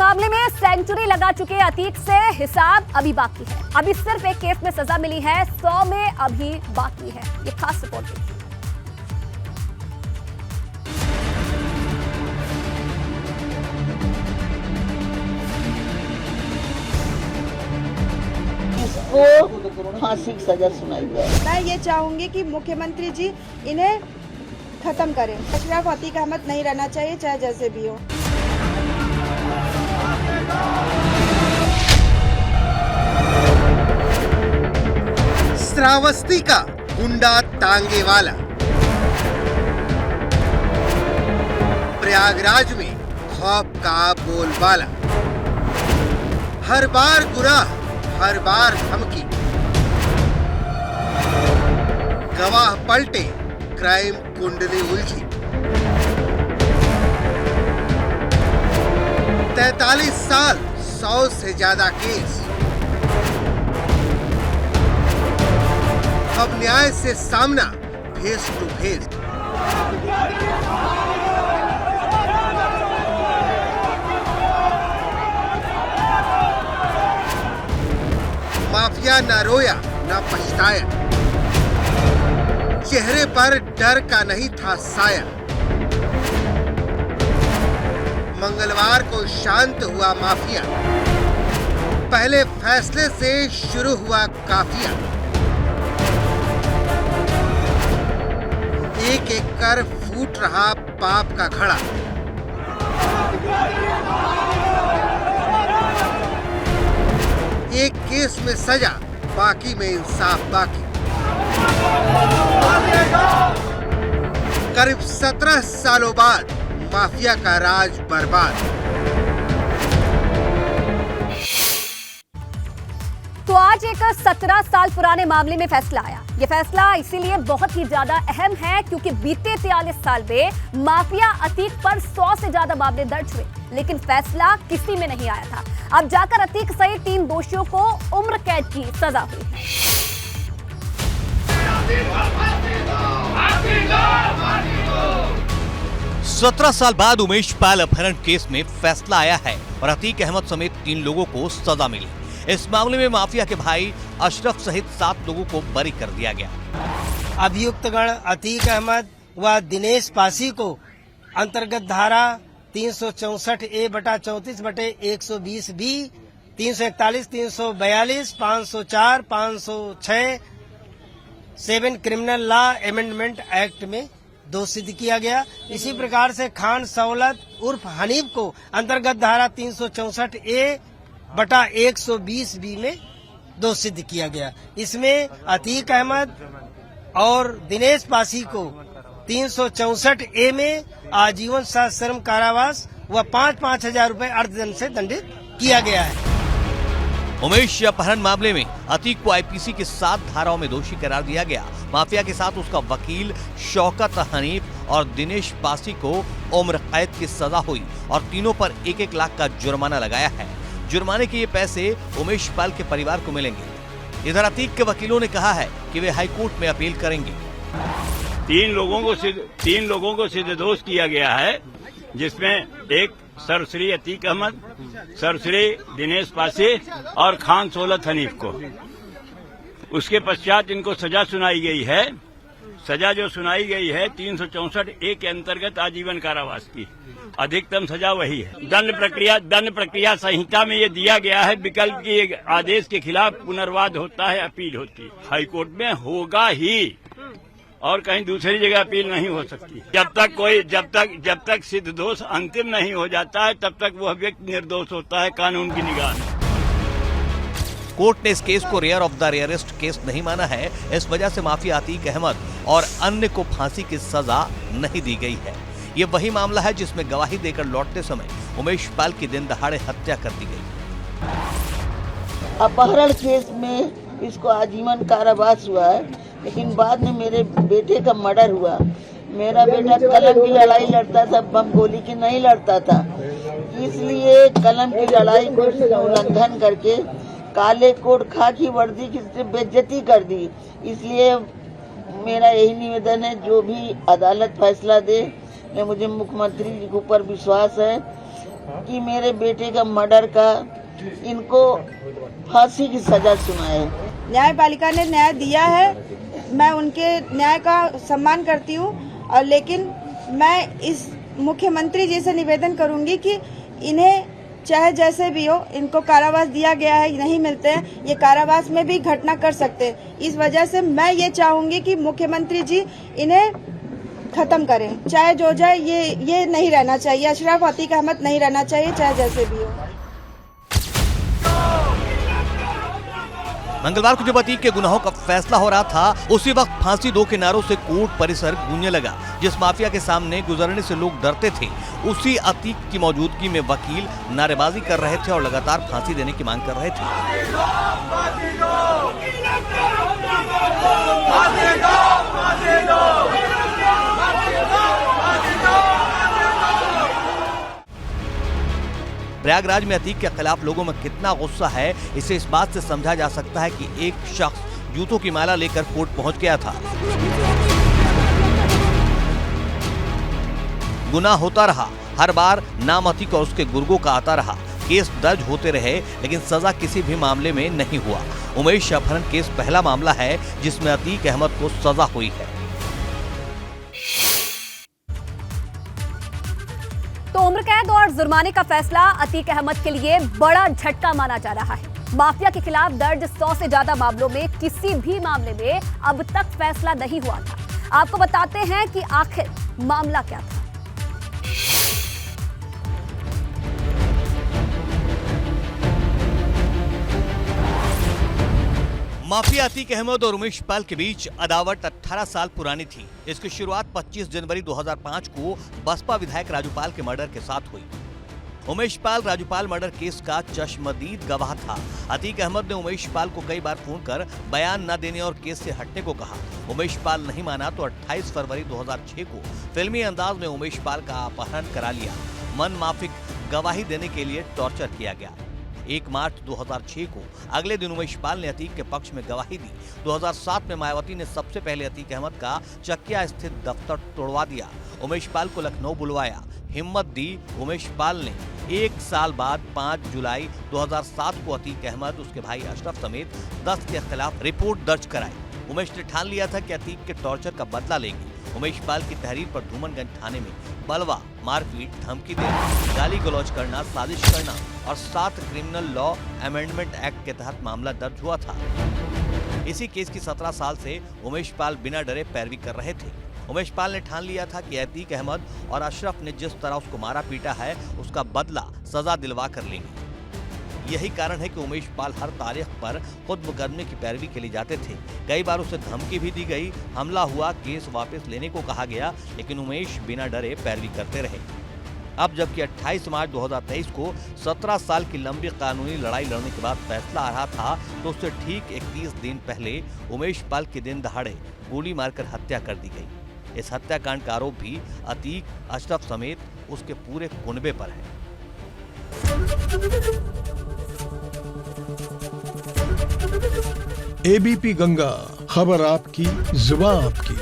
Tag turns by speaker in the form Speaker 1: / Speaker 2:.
Speaker 1: मामले में सेंचुरी लगा चुके अतीक से हिसाब अभी बाकी है। अभी सिर्फ एक केस में सजा मिली है, 100 में अभी बाकी है। ये खास रिपोर्ट देखिए।
Speaker 2: इसको फांसी की सजा सुनाई जाए।
Speaker 3: मैं ये चाहूंगी कि मुख्यमंत्री जी इन्हें खत्म करें। अशरफ अतीक अहमद नहीं रहना चाहिए, चाहे जैसे भी हो।
Speaker 4: श्रावस्ती का गुंडा टांगे वाला प्रयागराज में खौफ का बोलबाला, हर बार गुनाह, हर बार धमकी, गवाह पलटे, क्राइम कुंडली उलझी। 43 साल, 100 से ज्यादा केस। अब न्याय से सामना फेस टू फेस। माफिया न रोया न पछताया, चेहरे पर डर का नहीं था साया। मंगलवार को शांत हुआ माफिया, पहले फैसले से शुरू हुआ काफिया। एक एक कर फूट रहा पाप का घड़ा। एक केस में सजा, बाकी में इंसाफ बाकी। करीब 17 सालों बाद माफिया का राज बर्बाद।
Speaker 1: तो आज एक 17 साल पुराने मामले में फैसला आया। ये फैसला इसीलिए बहुत ही ज्यादा अहम है क्योंकि बीते 43 साल में माफिया अतीक पर 100 से ज्यादा मामले दर्ज हुए, लेकिन फैसला किसी में नहीं आया था। अब जाकर अतीक सहित 3 दोषियों को उम्र कैद की सजा हुई है।
Speaker 5: 17 साल बाद उमेश पाल अपहरण केस में फैसला आया है और अतीक अहमद समेत 3 लोगों को सजा मिली। इस मामले में माफिया के भाई अशरफ सहित 7 लोगों को बरी कर दिया गया।
Speaker 6: अभियुक्तगण अतीक अहमद व दिनेश पासी को अंतर्गत धारा 364A/34/120 B, 341, 342, 504, 506 7 criminal law amendment act में दोषी सिद्ध किया गया। इसी प्रकार से खान सौलत उर्फ हनीफ को अंतर्गत धारा 364A/120 बी में दोषी सिद्ध किया गया। इसमें अतीक अहमद और दिनेश पासी को 364A में आजीवन सश्रम कारावास व 5-5 हजार रुपए अर्थदंड से दंडित किया गया है।
Speaker 5: उमेश अपहरण मामले में अतीक को आईपीसी की 7 धाराओं में दोषी करार दिया गया। माफिया के साथ उसका वकील शौकत हनीफ और दिनेश पासी को उम्र कैद की सजा हुई और तीनों पर 1-1 लाख का जुर्माना लगाया है। जुर्माने के ये पैसे उमेश पाल के परिवार को मिलेंगे। इधर अतीक के वकीलों ने कहा है कि वे हाईकोर्ट में अपील करेंगे।
Speaker 7: 3 लोगों को सिद्ध दोष किया गया है, जिसमें एक सरश्री अतीक अहमद, सरश्री दिनेश पासी और खान सौलत हनीफ को। उसके पश्चात इनको सजा सुनाई गई है। सजा जो सुनाई गई है 364A के अंतर्गत आजीवन कारावास की। अधिकतम सजा वही है। दंड प्रक्रिया संहिता में ये दिया गया है, विकल्प की आदेश के खिलाफ पुनर्वाद होता है, अपील होती है। हाईकोर्ट में होगा ही और कहीं दूसरी जगह अपील नहीं हो सकती। जब तक सिद्ध दोष अंतिम नहीं हो जाता है, तब तक वह व्यक्ति निर्दोष होता है कानून की निगाह में।
Speaker 5: कोर्ट ने इस केस को rare of the rarest case नहीं माना है। इस वजह से माफिया अतीक अहमद और अन्य को फांसी की सजा नहीं दी गई है। ये वही मामला है जिसमें गवाही देकर लौटते समय उमेश पाल की दिन दहाड़े हत्या कर दी गई।
Speaker 2: अपहरण केस में इसको आजीवन कारावास हुआ है, लेकिन बाद में मेरे बेटे का मर्डर हुआ। मेरा बेटा कलम की लड़ाई लड़ता था, बम गोली की नहीं लड़ता था। इसलिए कलम की लड़ाई को उल्लंघन करके काले कोट खाकी वर्दी की बेइज्जती कर दी। इसलिए मेरा यही निवेदन है, जो भी अदालत फैसला दे, मुझे मुख्यमंत्री जी के ऊपर विश्वास है कि मेरे बेटे का मर्डर का इनको फांसी की सजा सुनाए।
Speaker 3: न्यायपालिका ने न्याय दिया है, मैं उनके न्याय का सम्मान करती हूँ, और लेकिन मैं इस मुख्यमंत्री जी से निवेदन करूंगी कि इन्हें चाहे जैसे भी हो, इनको कारावास दिया गया है, नहीं मिलते हैं, ये कारावास में भी घटना कर सकते हैं। इस वजह से मैं ये चाहूंगी कि मुख्यमंत्री जी इन्हें खत्म करें, चाहे जो जाए, ये नहीं रहना चाहिए, अशरफ अतीक अहमद नहीं रहना चाहिए, चाहे जैसे भी हो।
Speaker 5: मंगलवार को जब अतीक के गुनाहों का फैसला हो रहा था, उसी वक्त फांसी दो के नारों से कोर्ट परिसर गूंजने लगा। जिस माफिया के सामने गुजरने से लोग डरते थे, उसी अतीक की मौजूदगी में वकील नारेबाजी कर रहे थे और लगातार फांसी देने की मांग कर रहे थे। प्रयागराज में अतीक के खिलाफ लोगों में कितना गुस्सा है, इसे इस बात से समझा जा सकता है कि एक शख्स जूतों की माला लेकर कोर्ट पहुंच गया था। गुनाह होता रहा, हर बार नाम अतीक और उसके गुर्गों का आता रहा, केस दर्ज होते रहे, लेकिन सजा किसी भी मामले में नहीं हुआ। उमेश अपहरण केस पहला मामला है जिसमें अतीक अहमद को सजा हुई है।
Speaker 1: तो उम्र कैद और जुर्माने का फैसला अतीक अहमद के लिए बड़ा झटका माना जा रहा है। माफिया के खिलाफ दर्ज 100 से ज्यादा मामलों में किसी भी मामले में अब तक फैसला नहीं हुआ था। आपको बताते हैं कि आखिर मामला क्या था।
Speaker 5: माफिया अतीक अहमद और उमेश पाल के बीच अदावत 18 साल पुरानी थी। इसकी शुरुआत 25 जनवरी 2005 को बसपा विधायक राजू पाल के मर्डर के साथ हुई। उमेश पाल राजू पाल मर्डर केस का चश्मदीद गवाह था। अतीक अहमद ने उमेश पाल को कई बार फोन कर बयान न देने और केस से हटने को कहा। उमेश पाल नहीं माना तो 28 फरवरी 2006 को फिल्मी अंदाज में उमेश पाल का अपहरण करा लिया। मन माफिक गवाही देने के लिए टॉर्चर किया गया। 1 मार्च 2006 को अगले दिन उमेश पाल ने अतीक के पक्ष में गवाही दी। 2007 में मायावती ने सबसे पहले अतीक अहमद का चकिया स्थित दफ्तर तोड़वा दिया। उमेश पाल को लखनऊ बुलवाया, हिम्मत दी। उमेश पाल ने 1 साल बाद 5 जुलाई 2007 को अतीक अहमद, उसके भाई अशरफ समेत 10 के खिलाफ रिपोर्ट दर्ज कराई। उमेश ने ठान लिया था कि अतीक के टॉर्चर का बदला लेगी। उमेश पाल की तहरीर पर धूमनगंज थाने में बलवा, मारपीट, धमकी देना, गाली गलौज करना, साजिश करना और 7 क्रिमिनल लॉ अमेंडमेंट एक्ट के तहत मामला दर्ज हुआ था। इसी केस की 17 साल से उमेश पाल बिना डरे पैरवी कर रहे थे। उमेश पाल ने ठान लिया था कि अतीक अहमद और अशरफ ने जिस तरह उसको मारा पीटा है, उसका बदला सजा दिलवा कर लेंगे। यही कारण है कि उमेश पाल हर तारीख पर खुद मुकदमे की पैरवी के लिए जाते थे। कई बार उसे धमकी भी दी गई, हमला हुआ, केस वापस लेने को कहा गया, लेकिन उमेश बिना डरे पैरवी करते रहे। अब जबकि 28 मार्च 2023 को 17 साल की लंबी कानूनी लड़ाई लड़ने के बाद फैसला आ रहा था, तो उससे ठीक 31 दिन पहले उमेश पाल की दिन दहाड़े गोली मारकर हत्या कर दी गई। इस हत्याकांड का आरोप भी अतीक, अशरफ समेत उसके पूरे कुनबे पर है।
Speaker 8: एबीपी गंगा, खबर आपकी, जुबान आपकी।